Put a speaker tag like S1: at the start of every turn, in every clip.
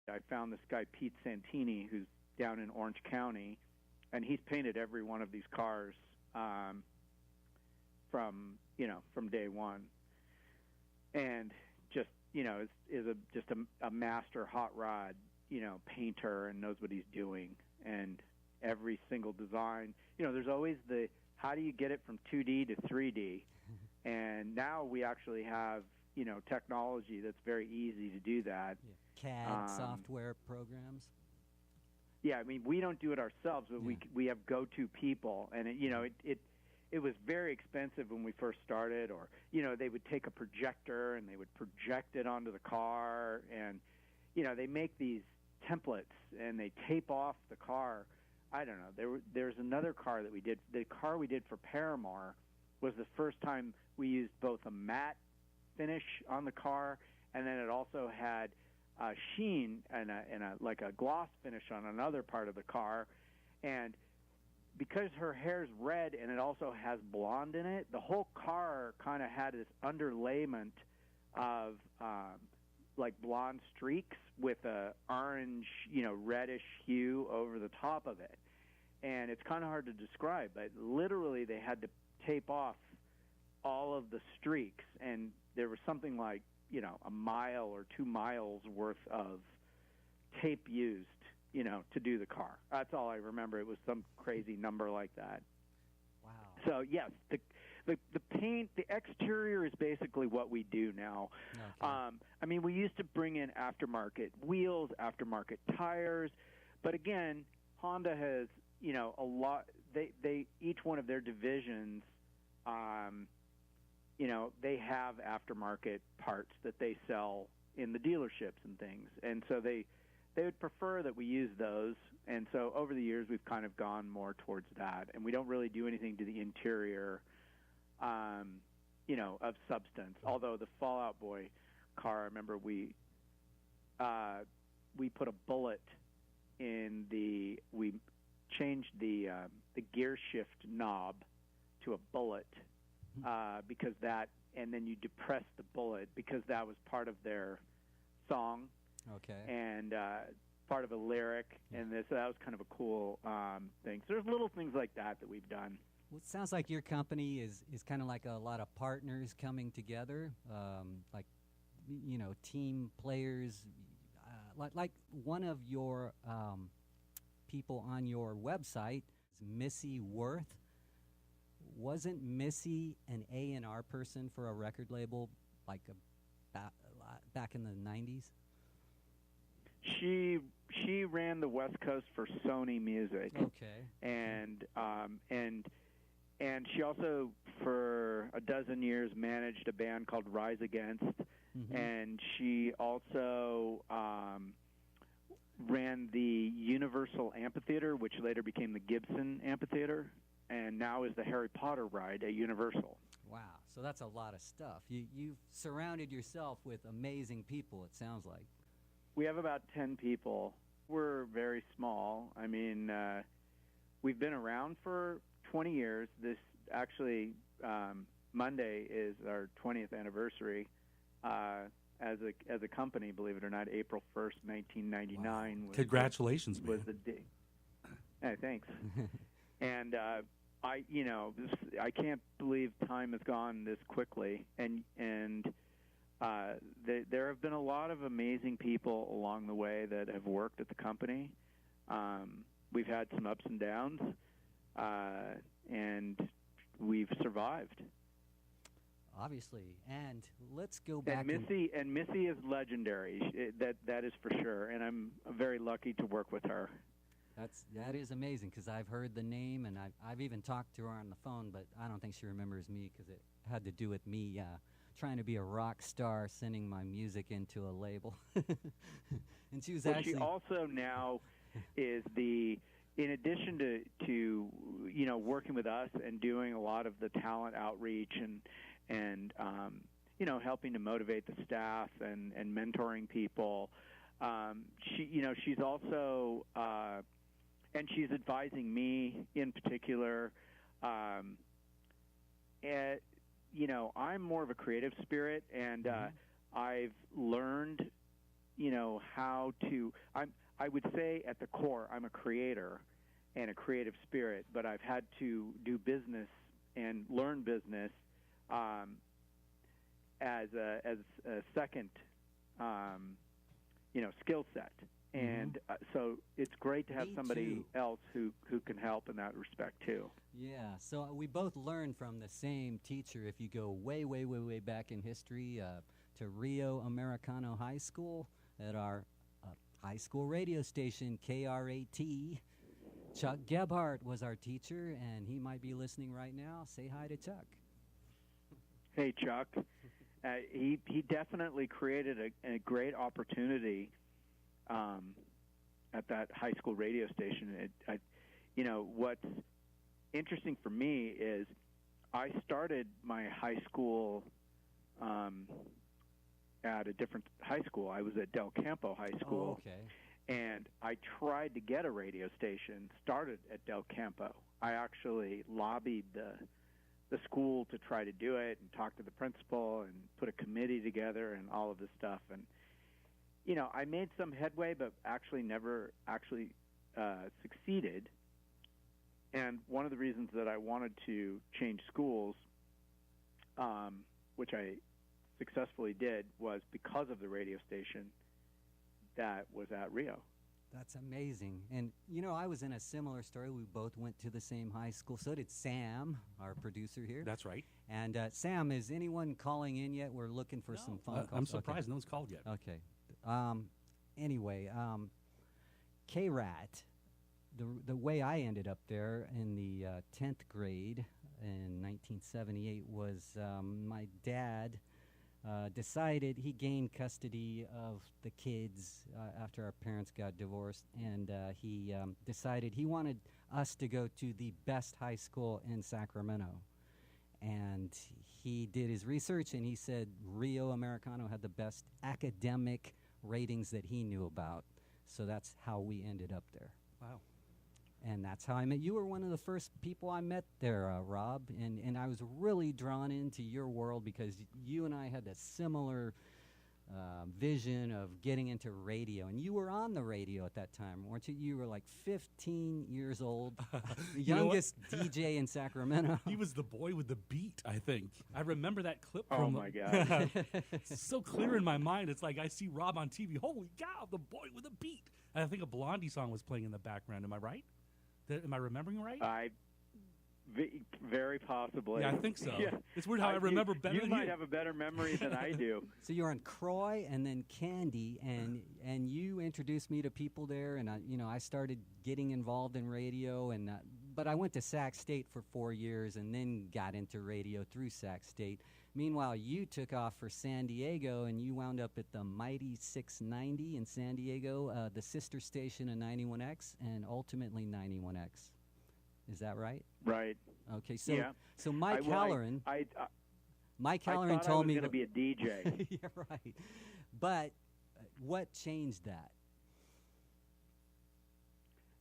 S1: I found this guy, Pete Santini, who's down in Orange County, and he's painted every one of these cars from day one, and just is just a master hot rod painter and knows what he's doing. And every single design, there's always the how do you get it from 2D to 3D, and now we actually have technology that's very easy to do that.
S2: Yeah. CAD software programs.
S1: Yeah, I mean, we don't do it ourselves, but we have go-to people, and it was very expensive when we first started. Or they would take a projector and they would project it onto the car, and they make these templates and they tape off the car. I don't know. There's another car that we did. The car we did for Paramore was the first time we used both a matte finish on the car, and then it also had a sheen and a gloss finish on another part of the car. And because her hair's red and it also has blonde in it, the whole car kind of had this underlayment of like blonde streaks with a orange, reddish hue over the top of it. And it's kind of hard to describe, but literally they had to tape off all of the streaks, and there was something like a mile or 2 miles worth of tape used to do the car. That's all I remember. It was some crazy number like that.
S2: Wow.
S1: So yes, the paint, the exterior is basically what we do now.
S2: Okay.
S1: I mean, we used to bring in aftermarket wheels, aftermarket tires, but again, Honda has a lot. They each one of their divisions, they have aftermarket parts that they sell in the dealerships and things, and so they would prefer that we use those. And so over the years, we've kind of gone more towards that, and we don't really do anything to the interior, of substance. Although the Fallout Boy car, I remember we put a bullet in we changed the gear shift knob to a bullet because that, and then you depress the bullet because that was part of their song.
S2: Okay.
S1: And part of a lyric, and so that was kind of a cool thing. So there's little things like that we've done.
S2: Well, it sounds like your company is kind of like a lot of partners coming together, like team players. Like one of your people on your website is Missy Worth. Wasn't Missy an A&R person for a record label like back in the 90s?
S1: She ran the West Coast for Sony Music.
S2: Okay.
S1: And she also for a dozen years managed a band called Rise Against. Mm-hmm. And she also ran the Universal Amphitheater, which later became the Gibson Amphitheater, and now is the Harry Potter ride at Universal.
S2: Wow, so that's a lot of stuff. You've surrounded yourself with amazing people, it sounds like.
S1: We have about 10 people. We're very small. I mean, we've been around for 20 years. This actually, Monday is our 20th anniversary as a company, believe it or not. April 1st, 1999.
S3: Wow. Congratulations, man.
S1: Was the day. Hey, thanks. And I can't believe time has gone this quickly, and there have been a lot of amazing people along the way that have worked at the company. We've had some ups and downs, and we've survived.
S2: Obviously, and let's go back.
S1: And Missy is legendary. That is for sure, and I'm very lucky to work with her.
S2: That is amazing, because I've heard the name, and I've even talked to her on the phone, but I don't think she remembers me because it had to do with me trying to be a rock star, sending my music into a label. And she was actually.
S1: She also now is in addition to working with us and doing a lot of the talent outreach and helping to motivate the staff and mentoring people. She's also and she's advising me in particular. I'm more of a creative spirit, and I've learned how to. I would say at the core, I'm a creator and a creative spirit, but I've had to do business and learn business as a second, skill set. And so it's great to have somebody else who can help in that respect too.
S2: Yeah, so we both learned from the same teacher. If you go way, way, way, way back in history to Rio Americano High School at our high school radio station, KRAT, Chuck Gebhardt was our teacher, and he might be listening right now. Say hi to Chuck.
S1: Hey, Chuck. He definitely created a great opportunity at that high school radio station. What's interesting for me is I started my high school at a different high school. I was at Del Campo High School.
S2: Oh, okay.
S1: And I tried to get a radio station, started at Del Campo. I actually lobbied the school to try to do it and talk to the principal and put a committee together and all of this stuff. And, I made some headway, but actually never succeeded. And one of the reasons that I wanted to change schools, which I successfully did, was because of the radio station that was at Rio.
S2: That's amazing. And, I was in a similar story. We both went to the same high school. So did Sam, our producer here.
S3: That's right.
S2: And, Sam, is anyone calling in yet? We're looking for some phone calls.
S3: I'm surprised no one's called yet.
S2: Okay. Anyway, KRAT, the way I ended up there in the 10th grade in 1978 was my dad decided he gained custody of the kids after our parents got divorced, and he decided he wanted us to go to the best high school in Sacramento. And he did his research, and he said Rio Americano had the best academic ratings that he knew about. So that's how we ended up there.
S3: Wow.
S2: And that's how I met. You were one of the first people I met there, Rob, and I was really drawn into your world because you and I had a similar vision of getting into radio. And you were on the radio at that time, weren't you? You were like 15 years old, the youngest DJ in Sacramento.
S3: He was the boy with the beat, I think. I remember that clip
S1: Oh,
S3: from...
S1: my God.
S3: It's so clear in my mind. It's like I see Rob on TV. Holy cow, the boy with a beat. And I think a Blondie song was playing in the background. Am I right? Am I remembering right?
S1: Very possibly.
S3: Yeah, I think so.
S1: Yeah.
S3: It's weird how I remember better
S1: you
S3: than
S1: might
S3: you.
S1: have a better memory than I do.
S2: So you're on Croy and then Candy, and you introduced me to people there, and I started getting involved in radio, but I went to Sac State for 4 years and then got into radio through Sac State. Meanwhile, you took off for San Diego, and you wound up at the Mighty 690 in San Diego, the sister station of 91X, and ultimately 91X. Is that right?
S1: Right.
S2: Okay, so
S1: Yeah.
S2: so Mike Halloran. Mike Halloran told me
S1: I was going to be a DJ.
S2: Yeah, right. But what changed that?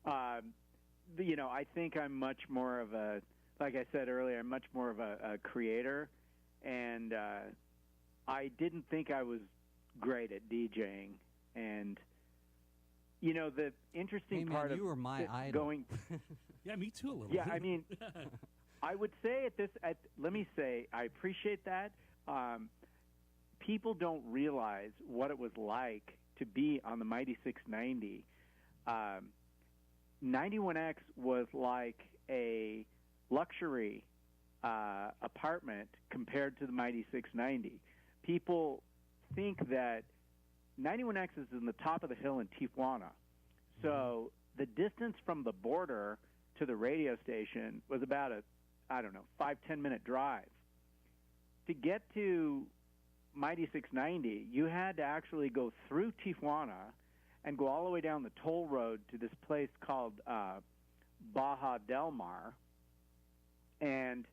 S1: I think I'm much more of a, like I said earlier, I'm much more of a creator, and I didn't think I was great at DJing. And the interesting part of
S2: you were my idol.
S1: going.
S3: Yeah, me too a little.
S1: Yeah, I mean, I would say let me say, I appreciate that. People don't realize what it was like to be on the Mighty 690. 91X was like a luxury apartment compared to the Mighty 690. People think that 91X is in the top of the hill in Tijuana. So the distance from the border to the radio station was about a 5-10 minute drive. To get to Mighty 690, you had to actually go through Tijuana and go all the way down the toll road to this place called Baja Del Mar. And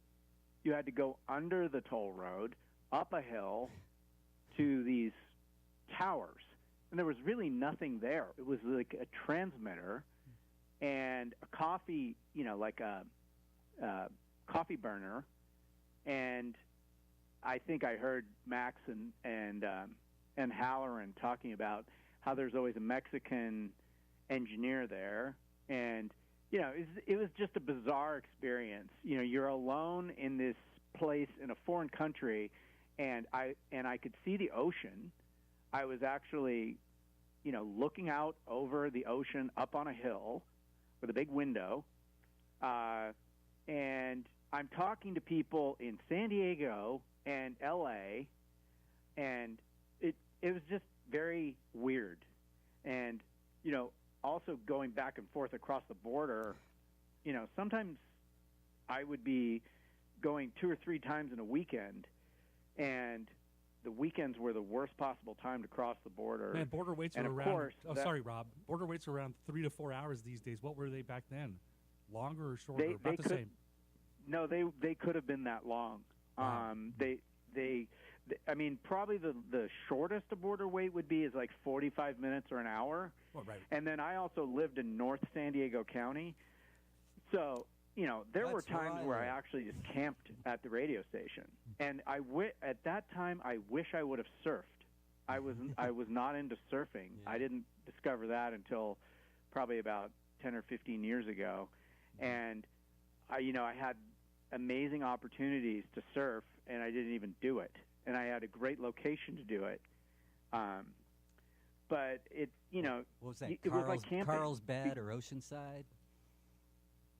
S1: you had to go under the toll road, up a hill, to these towers. And there was really nothing there. It was like a transmitter and a coffee, like a coffee burner. And I think I heard Max and Halloran talking about how there's always a Mexican engineer there, and it was just a bizarre experience. You're alone in this place in a foreign country, and I could see the ocean. I was actually, looking out over the ocean up on a hill with a big window, and I'm talking to people in San Diego and L.A., and it was just very weird. And, also going back and forth across the border, sometimes I would be going 2 or 3 times in a weekend, and the weekends were the worst possible time to cross the border.
S3: Man, border waits are around. Sorry, Rob. Border waits are around 3 to 4 hours these days. What were they back then? Longer or shorter? About the same.
S1: No, they could have been that long.
S3: Wow.
S1: I mean, probably the shortest a border wait would be is like 45 minutes or an hour.
S3: Oh, right.
S1: And then I also lived in North San Diego County, so there were times where I actually just camped at the radio station. And at that time, I wish I would have surfed. I was not into surfing.
S2: Yeah.
S1: I didn't discover that until probably about 10 or 15 years ago. And I had amazing opportunities to surf, and I didn't even do it. And I had a great location to do it. But
S2: what was that?
S1: It was like camping.
S2: Carlsbad or Oceanside?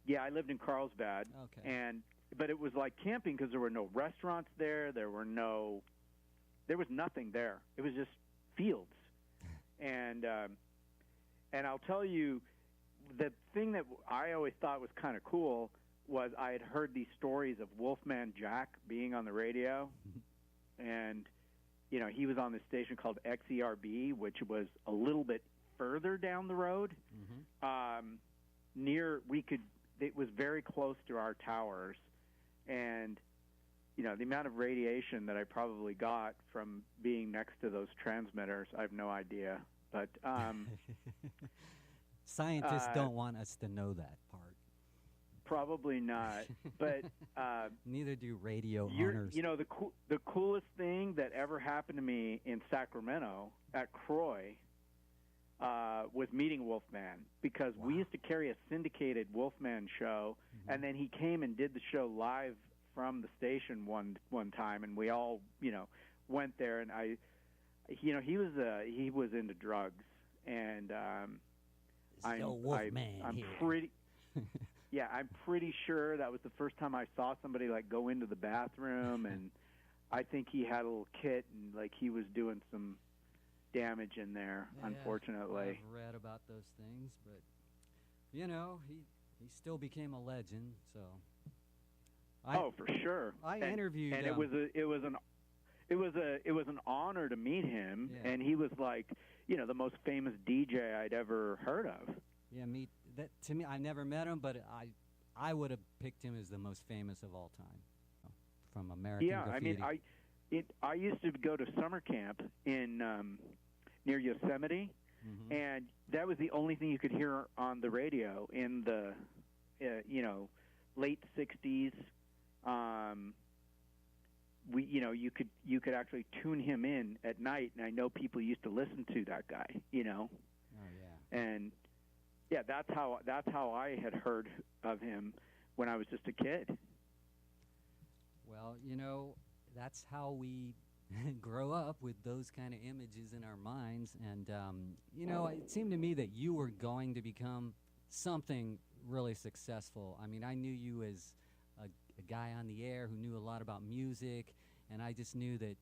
S1: Yeah, I lived in Carlsbad.
S2: Okay.
S1: But it was like camping because there were no restaurants there. There was nothing there. It was just fields. And I'll tell you, the thing that I always thought was kind of cool was I had heard these stories of Wolfman Jack being on the radio, and he was on this station called XERB, which was a little bit further down the road. It was very close to our towers, and the amount of radiation that I probably got from being next to those transmitters, I have no idea. But
S2: scientists don't want us to know that part.
S1: Probably not, but
S2: neither do radio owners.
S1: The coolest thing that ever happened to me in Sacramento at Croy was meeting Wolfman, because we used to carry a syndicated Wolfman show, and then he came and did the show live from the station one time, and we all went there, and he was into drugs, and I'm pretty. Yeah, I'm pretty sure that was the first time I saw somebody go into the bathroom, and I think he had a little kit, and he was doing some damage in there.
S2: Yeah,
S1: unfortunately,
S2: I've read about those things, but he still became a legend. So,
S1: for sure.
S2: I interviewed,
S1: and it was an honor to meet him, and he was the most famous DJ I'd ever heard of.
S2: Yeah, to me, I never met him, but I would have picked him as the most famous of all time from American Graffiti.
S1: I mean, I used to go to summer camp in near Yosemite, and that was the only thing you could hear on the radio in the late '60s. You could actually tune him in at night, and I know people used to listen to that guy.
S2: Oh yeah.
S1: And yeah, that's how I had heard of him when I was just a kid.
S2: Well, that's how we grow up, with those kind of images in our minds. And, it seemed to me that you were going to become something really successful. I mean, I knew you as a guy on the air who knew a lot about music, and I just knew that,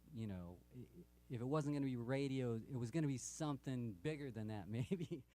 S2: if it wasn't going to be radio, it was going to be something bigger than that, maybe.